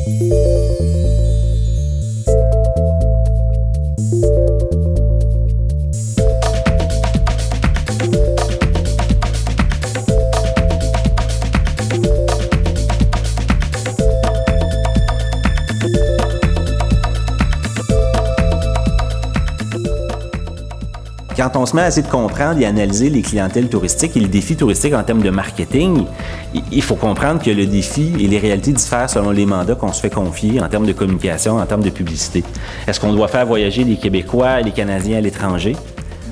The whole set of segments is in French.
Quand on se met à essayer de comprendre et analyser les clientèles touristiques et les défis touristiques en termes de marketing, il faut comprendre que le défi et les réalités diffèrent selon les mandats qu'on se fait confier en termes de communication, en termes de publicité. Est-ce qu'on doit faire voyager les Québécois et les Canadiens à l'étranger?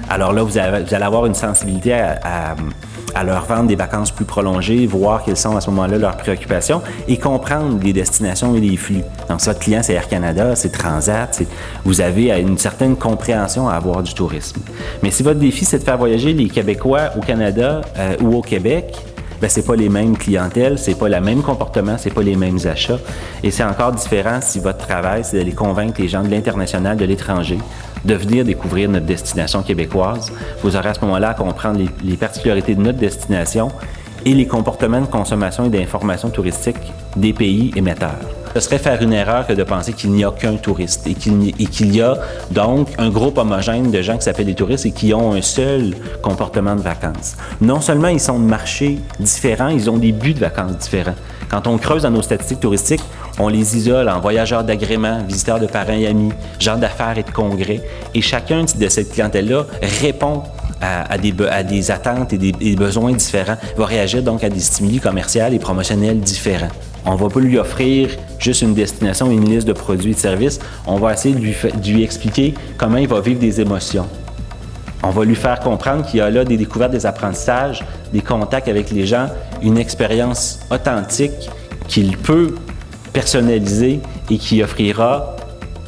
Alors là, vous allez avoir une sensibilité à leur vendre des vacances plus prolongées, voir quelles sont à ce moment-là leurs préoccupations et comprendre les destinations et les flux. Donc, si votre client, c'est Air Canada, c'est Transat, vous avez une certaine compréhension à avoir du tourisme. Mais si votre défi, c'est de faire voyager les Québécois au Canada ou au Québec, bien, c'est pas les mêmes clientèles, c'est pas le même comportement, c'est pas les mêmes achats. Et c'est encore différent si votre travail, c'est d'aller convaincre les gens de l'international, de l'étranger, de venir découvrir notre destination québécoise. Vous aurez à ce moment-là à comprendre les particularités de notre destination et les comportements de consommation et d'information touristique des pays émetteurs. Ce serait faire une erreur que de penser qu'il n'y a qu'un touriste et qu'il y a donc un groupe homogène de gens qui s'appellent des touristes et qui ont un seul comportement de vacances. Non seulement ils sont de marchés différents, ils ont des buts de vacances différents. Quand on creuse dans nos statistiques touristiques, on les isole en voyageurs d'agrément, visiteurs de parents et amis, gens d'affaires et de congrès. Et chacun de cette clientèle-là répond à des attentes et des besoins différents, va réagir donc à des stimuli commerciaux et promotionnels différents. On ne va pas lui offrir juste une destination, une liste de produits et de services. On va essayer de lui expliquer comment il va vivre des émotions. On va lui faire comprendre qu'il y a là des découvertes, des apprentissages, des contacts avec les gens, une expérience authentique qu'il peut personnaliser et qui offrira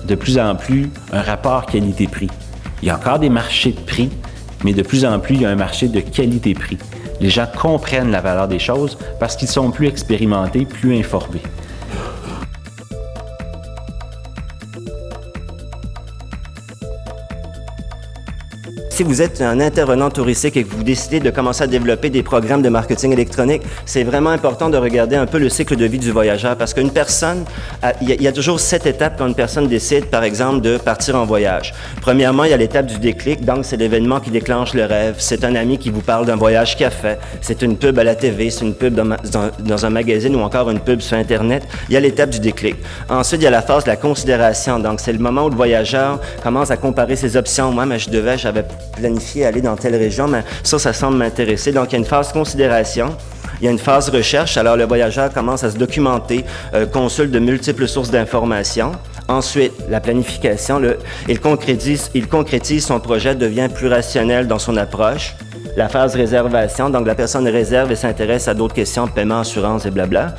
de plus en plus un rapport qualité-prix. Il y a encore des marchés de prix, mais de plus en plus, il y a un marché de qualité-prix. Les gens comprennent la valeur des choses parce qu'ils sont plus expérimentés, plus informés. Si vous êtes un intervenant touristique et que vous décidez de commencer à développer des programmes de marketing électronique, c'est vraiment important de regarder un peu le cycle de vie du voyageur parce qu'une personne, il y a toujours 7 étapes quand une personne décide, par exemple, de partir en voyage. Premièrement, il y a l'étape du déclic, donc c'est l'événement qui déclenche le rêve. C'est un ami qui vous parle d'un voyage qu'il a fait. C'est une pub à la TV, c'est une pub dans un magazine ou encore une pub sur Internet. Il y a l'étape du déclic. Ensuite, il y a la phase de la considération. Donc, c'est le moment où le voyageur commence à comparer ses options. Moi, mais j'avais planifié aller dans telle région, mais ça semble m'intéresser. Donc, il y a une phase considération. Il y a une phase recherche. Alors, le voyageur commence à se documenter, consulte de multiples sources d'informations. Ensuite, la planification, il concrétise son projet, devient plus rationnel dans son approche. La phase réservation, donc la personne réserve et s'intéresse à d'autres questions, paiement, assurance et blabla.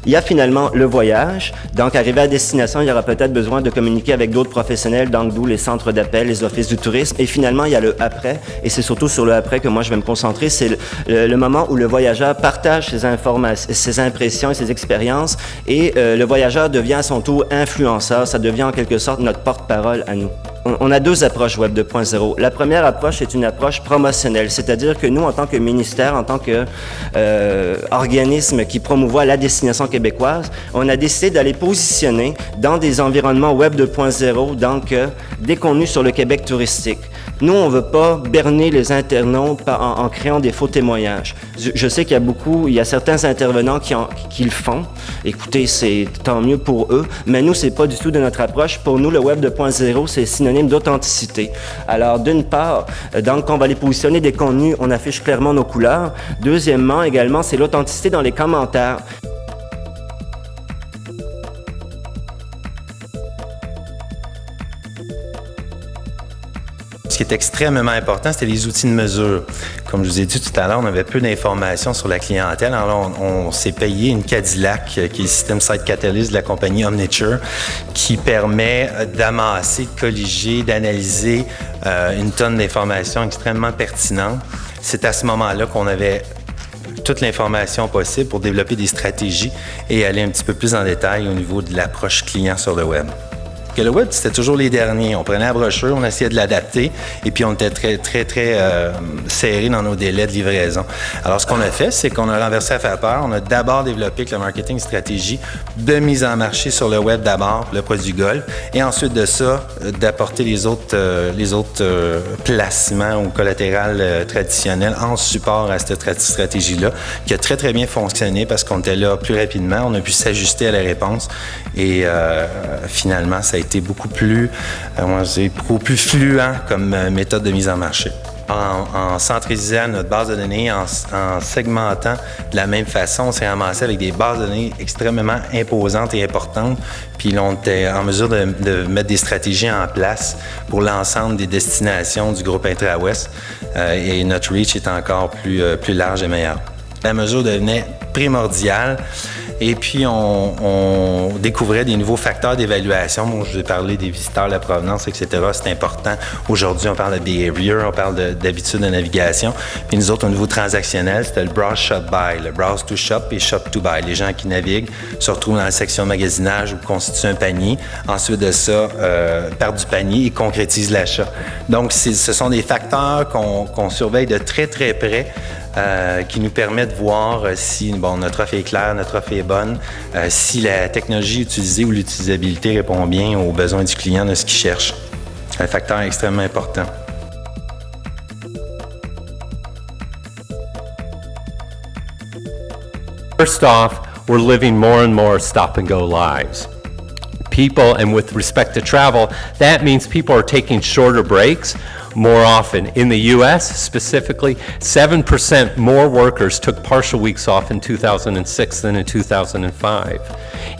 Il y a finalement le voyage. Donc, arrivé à destination, il y aura peut-être besoin de communiquer avec d'autres professionnels, donc d'où les centres d'appel, les offices du tourisme. Et finalement, il y a le après. Et c'est surtout sur le après que moi, je vais me concentrer. C'est le moment où le voyageur partage ses informations, ses impressions et ses expériences. Et le voyageur devient à son tour influenceur. Ça devient en quelque sorte notre porte-parole à nous. On a 2 approches Web 2.0. La première approche est une approche promotionnelle, c'est-à-dire que nous, en tant que ministère, en tant que organisme qui promouvoit la destination québécoise, on a décidé d'aller positionner dans des environnements Web 2.0, donc des contenus sur le Québec touristique. Nous, on ne veut pas berner les internautes en créant des faux témoignages. Je sais qu'il y a certains intervenants qui le font. Écoutez, c'est tant mieux pour eux, mais nous, c'est pas du tout de notre approche. Pour nous, le Web 2.0, c'est synonyme d'authenticité. Alors, d'une part, donc, quand on va aller positionner des contenus, on affiche clairement nos couleurs. Deuxièmement, également, c'est l'authenticité dans les commentaires. Ce qui est extrêmement important, c'était les outils de mesure. Comme je vous ai dit tout à l'heure, on avait peu d'informations sur la clientèle. Alors là, on s'est payé une Cadillac, qui est le système Site Catalyst de la compagnie Omniture, qui permet d'amasser, de colliger, d'analyser une tonne d'informations extrêmement pertinentes. C'est à ce moment-là qu'on avait toute l'information possible pour développer des stratégies et aller un petit peu plus en détail au niveau de l'approche client sur le web. que le web, c'était toujours les derniers. On prenait la brochure, on essayait de l'adapter, et puis on était très serré dans nos délais de livraison. Alors, ce qu'on a fait, c'est qu'on a renversé la vapeur. On a d'abord développé avec le marketing stratégie de mise en marché sur le web d'abord, le produit Golf, et ensuite de ça, d'apporter les autres placements ou collatérales traditionnels en support à cette stratégie-là, qui a très bien fonctionné parce qu'on était là plus rapidement, on a pu s'ajuster à la réponse et finalement, ça a été beaucoup plus fluent comme méthode de mise en marché. En centralisant notre base de données, en segmentant de la même façon, on s'est ramassé avec des bases de données extrêmement imposantes et importantes. Puis là, on était en mesure de mettre des stratégies en place pour l'ensemble des destinations du groupe Intra-Ouest. Et notre reach est encore plus large et meilleur. La mesure devenait primordiale. Et puis, on découvrait des nouveaux facteurs d'évaluation. Bon, je vais parler des visiteurs, la provenance, etc. C'est important. Aujourd'hui, on parle de behavior, on parle d'habitude de navigation. Puis nous autres, au niveau transactionnel, c'était le browse, shop, buy. Le browse to shop et shop to buy. Les gens qui naviguent se retrouvent dans la section magasinage ou constituent un panier. Ensuite de ça, partent du panier et concrétisent l'achat. Donc, ce sont des facteurs qu'on surveille de très près. Qui nous permet de voir si notre offre est claire, notre offre est bonne, si la technologie utilisée ou l'utilisabilité répond bien aux besoins du client de ce qu'il cherche. Un facteur extrêmement important. First off, we're living more and more stop-and-go lives. People, and with respect to travel, that means people are taking shorter breaks more often. In the U.S. specifically, 7% more workers took partial weeks off in 2006 than in 2005.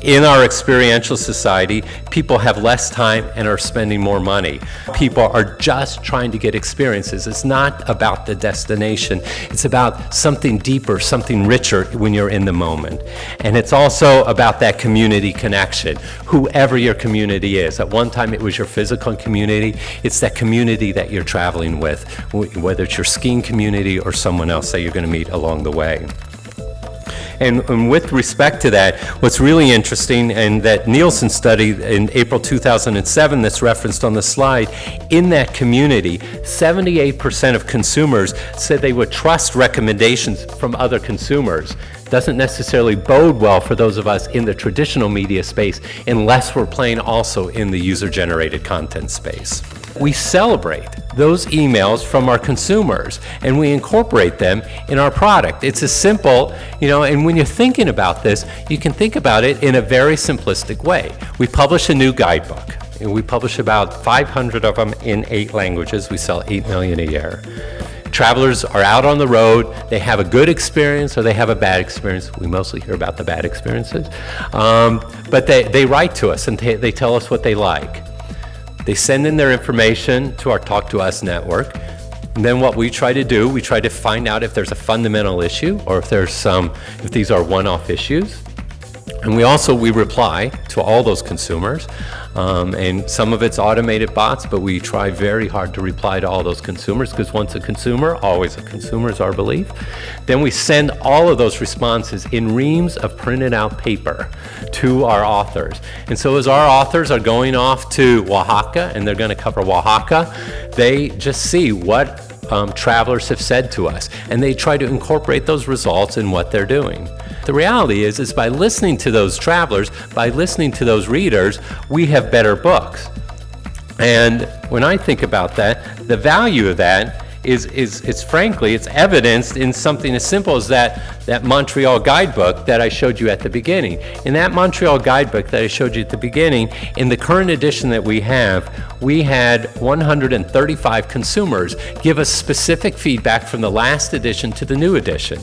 In our experiential society, people have less time and are spending more money. People are just trying to get experiences. It's not about the destination. It's about something deeper, something richer when you're in the moment. And it's also about that community connection, whoever your community is. At one time it was your physical community. It's that community that you're traveling with, whether it's your skiing community or someone else that you're going to meet along the way. And with respect to that, what's really interesting, and that Nielsen study in April 2007 that's referenced on the slide, in that community, 78% of consumers said they would trust recommendations from other consumers. Doesn't necessarily bode well for those of us in the traditional media space unless we're playing also in the user-generated content space. We celebrate those emails from our consumers and we incorporate them in our product. It's as simple, and when you're thinking about this, you can think about it in a very simplistic way. We publish a new guidebook. We publish about 500 of them in 8 languages. We sell 8 million a year. Travelers are out on the road, they have a good experience or they have a bad experience. We mostly hear about the bad experiences. But they write to us and they tell us what they like. They send in their information to our Talk to Us network. And then what we try to do, we try to find out if there's a fundamental issue or if these are one-off issues. And we reply to all those consumers. And some of it's automated bots, but we try very hard to reply to all those consumers because once a consumer, always a consumer is our belief. Then we send all of those responses in reams of printed out paper to our authors. And so as our authors are going off to Oaxaca and they're going to cover Oaxaca, they just see what travelers have said to us, and they try to incorporate those results in what they're doing. The reality is by listening to those travelers, by listening to those readers, we have better books. And when I think about that, the value of that is frankly, it's evidenced in something as simple as that Montreal guidebook that I showed you at the beginning. In that Montreal guidebook that I showed you at the beginning, in the current edition that we have, we had 135 consumers give us specific feedback from the last edition to the new edition.